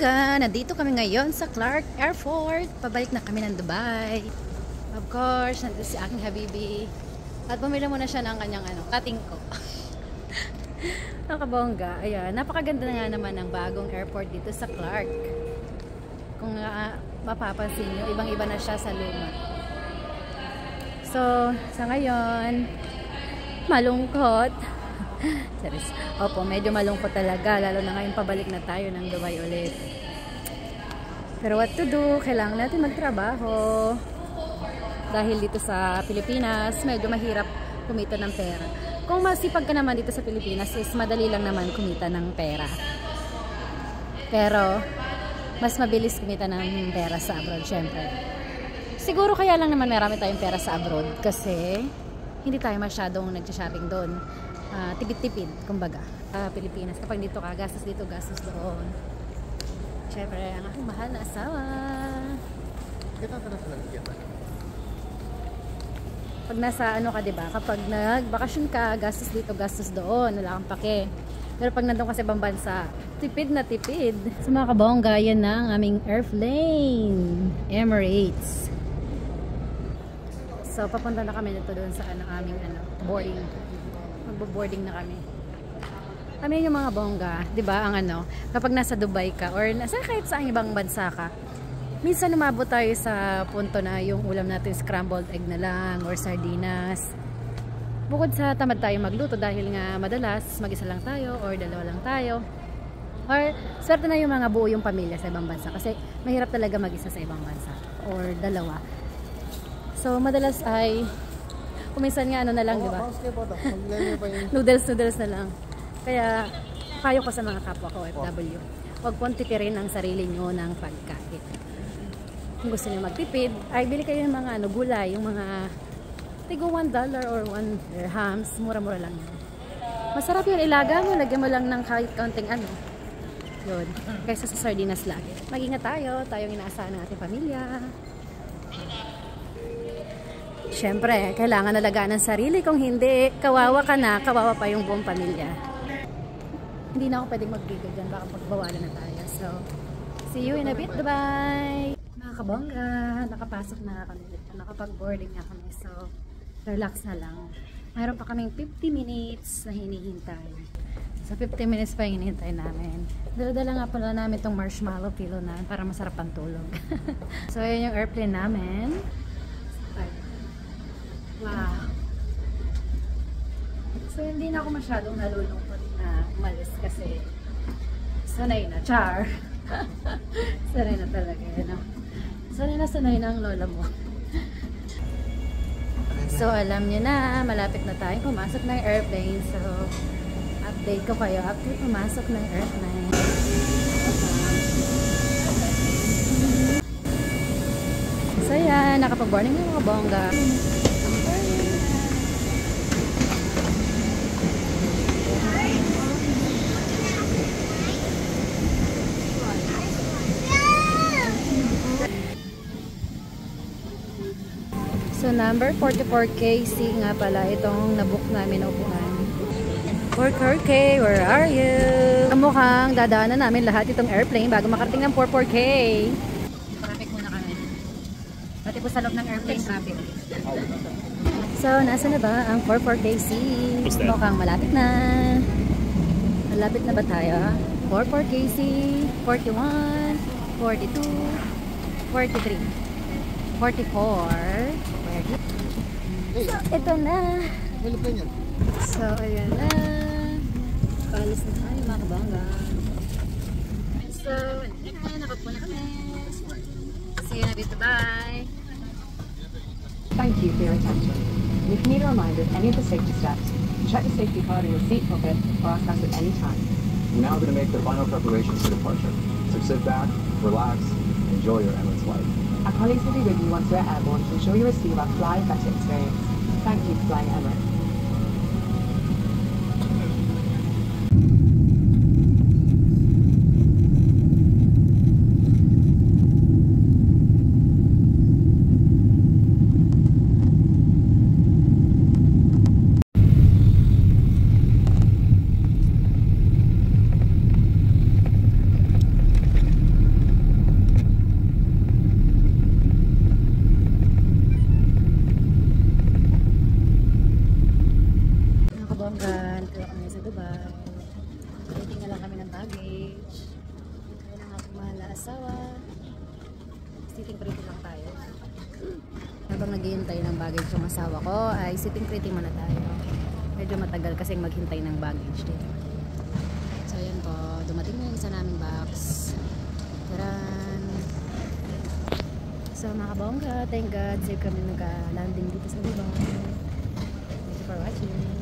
kabongga! Nandito kami ngayon sa Clark Airport. Pabalik na kami ng Dubai. Of course, nandito si aking habibi. At bumili muna siya ng kanyang cutting ko. Ang kabongga. Ayan, napakaganda na nga naman ng bagong airport dito sa Clark. Kung mapapansin nyo, ibang-iba na siya sa luma. So, sa ngayon, malungkot. Opo, medyo malungkot talaga, lalo na ngayon pabalik na tayo ng Dubai ulit. Pero what to do, kailangan natin magtrabaho. Dahil dito sa Pilipinas, medyo mahirap kumita ng pera. Kung masipag ka naman dito sa Pilipinas, is madali lang naman kumita ng pera. Pero, mas mabilis kumita ng pera sa abroad, syempre. Siguro kaya lang naman marami tayong pera sa abroad kasi hindi tayo masyadong nag-shopping doon. Tipid-tipid, kumbaga. Pilipinas, kapag dito ka, gastos dito, gastos doon. Siyempre, ang aking mahal na asawa. Pag nasa ka, diba? Kapag nagbakasyon ka, gastos dito, gastos doon. Wala kang pake. Pero pag nandun ka sa ibang bansa, tipid na tipid. Sa mga kabongga, yan na ang aming airplane. Emirates. So, papunta na kami nito doon sa aming boarding. Magbo-boarding na kami. Kami yung mga bongga, 'di ba? Ang kapag nasa Dubai ka or nasa kahit sa ibang bansa ka, minsan umabot tayo sa punto na yung ulam natin scrambled egg na lang or sardinas. Bukod sa tamad tayo magluto dahil nga madalas mag-isa lang tayo or dalawa lang tayo. Or swerte na yung mga buo yung pamilya sa ibang bansa kasi mahirap talaga mag-isa sa ibang bansa or dalawa. So madalas ay kuminsan nga na lang, di ba? Noodles na lang. Kaya, payo ko sa mga kapwa ko, OFW. Huwag pong tipirin ang sarili nyo ng pagkain. Kung gusto nyo magtipid, ay bili kayo ng mga gulay, yung mga tigo $1 or 1 dirhams, mura-mura lang yun. Masarap yun, ilaga mo, lagyan mo lang ng kahit kaunting yun, kaysa sa sardinas lagi. Mag-ingat tayo, tayong inaasahan ng ating pamilya. Siyempre, kailangan alagaan ng sarili. Kung hindi, kawawa ka na, kawawa pa yung buong pamilya. Hindi na ako pwedeng mag-video dyan. Baka magbawalan na tayo. So, see you in a bit. Bye! Mga kabongga, nakapasok na kami. Nakapag-boarding na kami. So, relax na lang. Mayroon pa kaming 50 minutes na hinihintay. So, 50 minutes pa hinihintay namin. Dala-dala nga pala namin itong marshmallow pillow na para masarap ang tulog. So, yun yung airplane namin. Wow. So, hindi na ako masyadong nalulungkot na umalis kasi sanay na, char. Sanay na talaga, Sanay na ang lola mo. So, alam niyo na, malapit na tayo pumasok ng airplane. So, update ko kayo after pumasok ng airplane. So, yan, nakapag-boarding ng mga bongga. So, number 44KC nga pala itong nabook namin na upuan. 44K, where are you? Mukhang dadaanan namin lahat itong airplane bago makarating ng 44K. Traffic muna kami. Pati po sa loob ng airplane traffic. So, nasa na ba ang 44KC? Mukhang malapit na. Malapit na ba tayo? 44KC, 41, 42, 43, 44. So, ito na. So, ayan na. Paalis na tayo mga kabangga. So, nakapuna kami. See you in a bit. Bye. Thank you for your attention. If you need a reminder of any of the safety steps, check the safety card in your seat pocket or ask us at any time. We're now going to make the final preparations for departure. So sit back, relax, and enjoy your Emirates flight. Our colleagues will be with you once we're airborne to ensure you receive our Fly Better experience. Thank you for flying Emirates. bongga. Nagkala kami sa Dubai. Waiting na lang kami ng baggage. Kaya ng aking mahal na asawa. Sitting pretty lang tayo. Habang naghihintay ng baggage yung asawa ko, ay sitting pretty muna tayo. Medyo matagal kasing maghintay ng baggage din. So ayan po, dumating na yung isa naming box. Taran! So mga kabongga, thank God, safe kami nagka-landing dito sa Dubai. Thank you for watching.